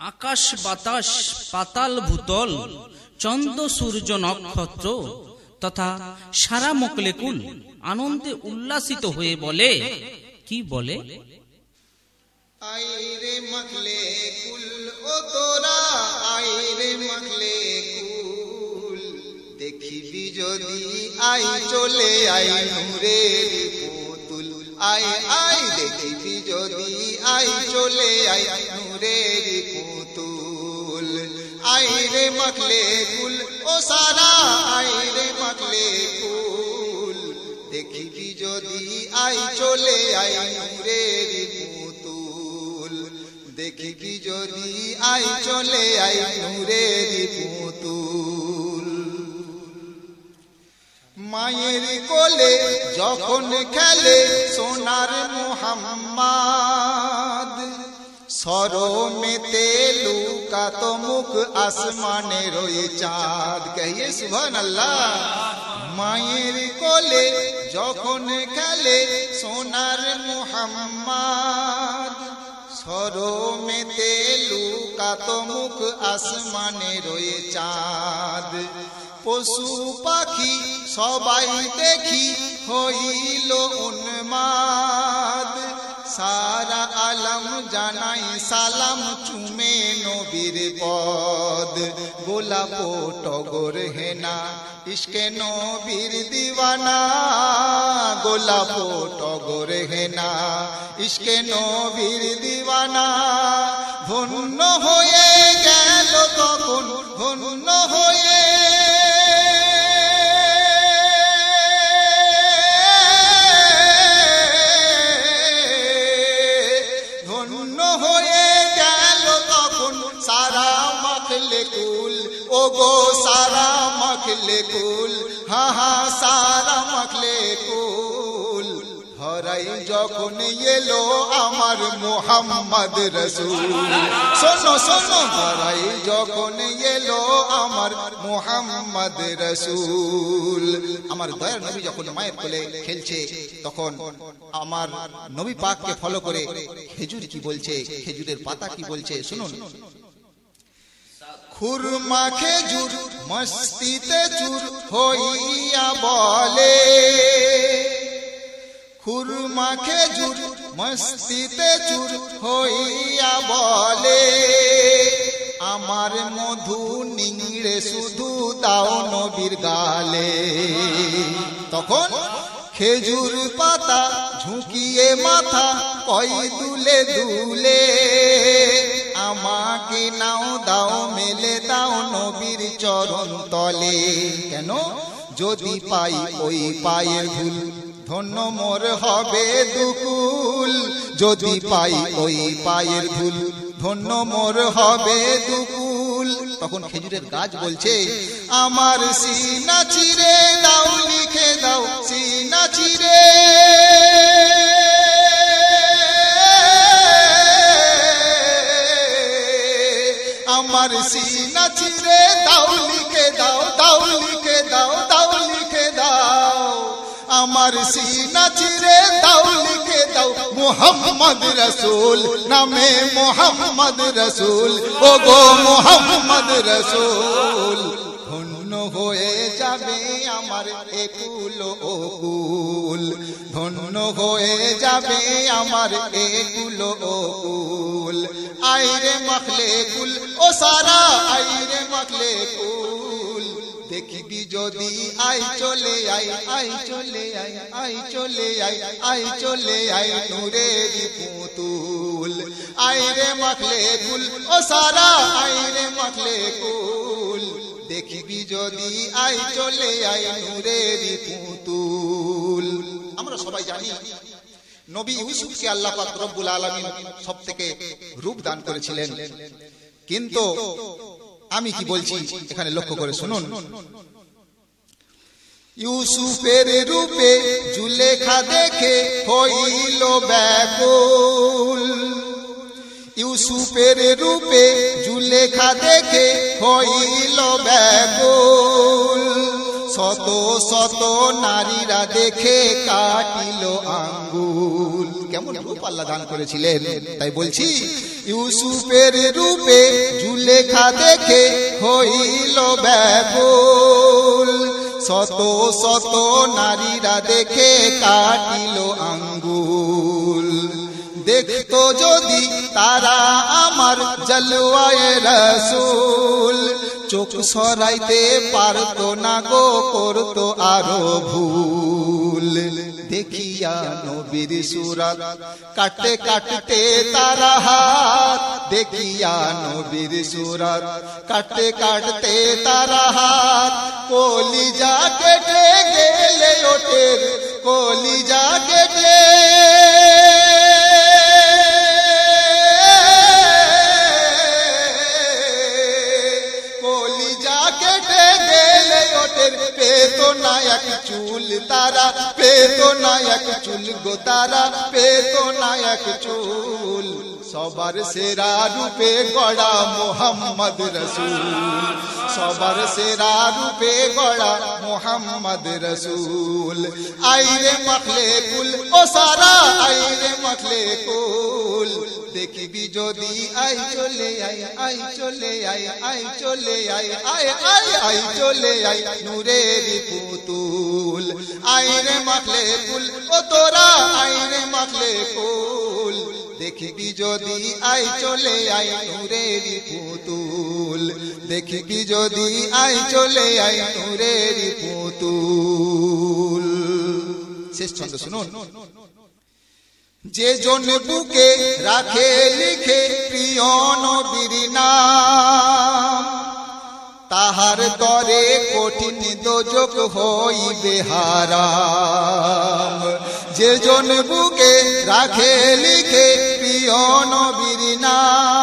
আকাশ বাতাস পাতাল ভূতল চন্দ্র সূর্য নক্ষত্র তথা সারা মকলেকুল আনন্দে উল্লাসিত হয়ে বলে, কি বলে? আইরে মকলেকুল ও তোরা আইরে মকলেকুল, দেখিবি যদি আই চলে আই নূরের পুতুল, আই আই দেখিবি যদি আই চলে আই নূরের পুতুল। আইরে মকলেকুল ও সারা আইরে মকলেকুল, দেখিবি যদি আই চলে আই নূরের পুতুল, দেখিবি যদি আই চলে আই নূরের পুতুল। মায়ের কোলে যখন খেলে সোনার মুহাম্মদ, সরমেতে লুকাত মুখ আসমানে রয়ে চাঁদ, কহিয়ে সুবহানাল্লাহ। মায়ের কোলে যখন খেলে সোনার মুহাম্মদ, সরমেতে লুকাত মুখ আসমানে রয়ে চাঁদ। পশু পাখি সবাই দেখি হইল উন্মাদ, সারা আলম জানাই সালাম চুমে নবীর পদ। গোলাপ টগর হেনা ইশকে নবীর দিওয়ানা, গোলাপ টগর হেনা ইশকে নবীর দিওয়ানা। ধন্য হয়ে গেল তখন ধন্য হয়ে, ধন্য হয়ে গেল তখন সারা মখলেকুল, ও গো সারা মখলেকুল, হা হা সারা মখলেকুল। ধরাই যখন এলো আমার মুহাম্মদ রসুল, শোনো শোনো, ধরাই যখন এলো আমার মুহাম্মদ রসুল। আমার দয়ার নবী যখন মায়ের কোলে খেলছে, তখন আমার নবী পাককে ফলো করে খেজুর কি বলছে, খেজুরের পাতা কি বলছে শুনুন। খুরমা খেজুর মস্তিতে চুর হইয়া বলে, খুরমা খেজুর মস্তিতে চুর হইয়া বলে, আমার মধু নিংড়ে শুধু দাও নবীর গালে। তখন খেজুর পাতা ঝুঁকিয়ে মাথা কই দুলে দুলে, আমাকে নাও দাও মেলে দাও নবীর চরণ তলে। কেন? যদি পাই ওই পায়ের ধুল ধন্য মোর হবে দুকুল, যদি পাই ওই পায়ের ধুল ধন্য মোর হবে দুকুল। তখন খেজুরের গাছ বলছে, আমার সিনা চিরে দাও লিখে দাও সিনা চিরে, আমার সিনা চিরে দাও লিখে দাও, দাও লিখে দাও, দাও লিখে দাও, আমার সিনা চিরে দাও লিখে দাও মুহাম্মদ রসুল, নামে মুহাম্মদ রসুল, ও গো মুহাম্মদ রসুল। ধন্য হয়ে যাবে আমার একুল ও কুল, ধন্য হয়ে যাবে আমার একুল ও কুল। আইরে মখলেকুল ও সারা আইরে মখলেকুল, দেখিবি যদি আই চলে আই, আই চলে আই, আই চলে আই, আই চলে আই নূরের পুতুল। আইরে মখলেকুল ও সারা আইরে মখলেকুল, দেখিবি যদি আই চলে আই নূরের পুতুল। আমরা সবাই জানি নবী ইউসুফকে আল্লাহ পাক রব্বুল আলামিন সবথেকে রূপ দান করেছিলেন, কিন্তু আমি কি বলছি এখানে লক্ষ্য করে শুনুন। ইউসুফের রূপে জুলেখা দেখে হইল ব্যাকুল, ইউসুফের রূপে জুলেখা দেখে হইল ব্যাকুল। শত শত নারীরা দেখে কাটিল আঙ্গুল। কেমন রূপ আল্লাহ দান করেছিলেন, তাই বলছি ইউসুফের রূপে জুলেখা দেখে হইল ব্যাকুল, শত শত নারীরা দেখে কাটিল আঙ্গুল। দেখতো যদি তারা আমার জলওয়ায়ে রাসূল, চোখ সরাইতে পারতো না গো, করতো আরো ভুল। দেখিয়া নবীর সুরাত কাটতে কাটতে তারা হাত, দেখিয়া নবীর সুরাত কাটতে কাটতে তারা হাত। কলিজা কেটে গেলে ওঠের, কলিজা কেটে পেতো না এক চুল তারা, পেতো না এক চুল গো তারা, পেতো না এক চুল। সবার সেরা রূপে গড়া মোহাম্মদ রসুল, সবার সেরা রূপে গড়া মোহাম্মদ রসুল। আইরে মখলে কুল ও সারা, আইরে মখলে কুল। দেখবি যদি আই চলে আই, আই চলে আই, আই চলে আই, আই আই আই চলে আই নূরের পুতুল। আইরে মখলে কুল ও তোরা, আইরে মখলে কুল। দেখবি যদি আই চলে আই নূরের পুতুল, দেখবি যদি আই চলে আই নূরের পুতুল। শেষ ছন্দ শুনুন। যে জন বুকে রাখে লিখে প্রিয় নবীর নাম, তাহার তরে কঠিন দোজক হইবে হারাম। যে জন বুকে রাখে লিখে প্রিয় নবীর নাম,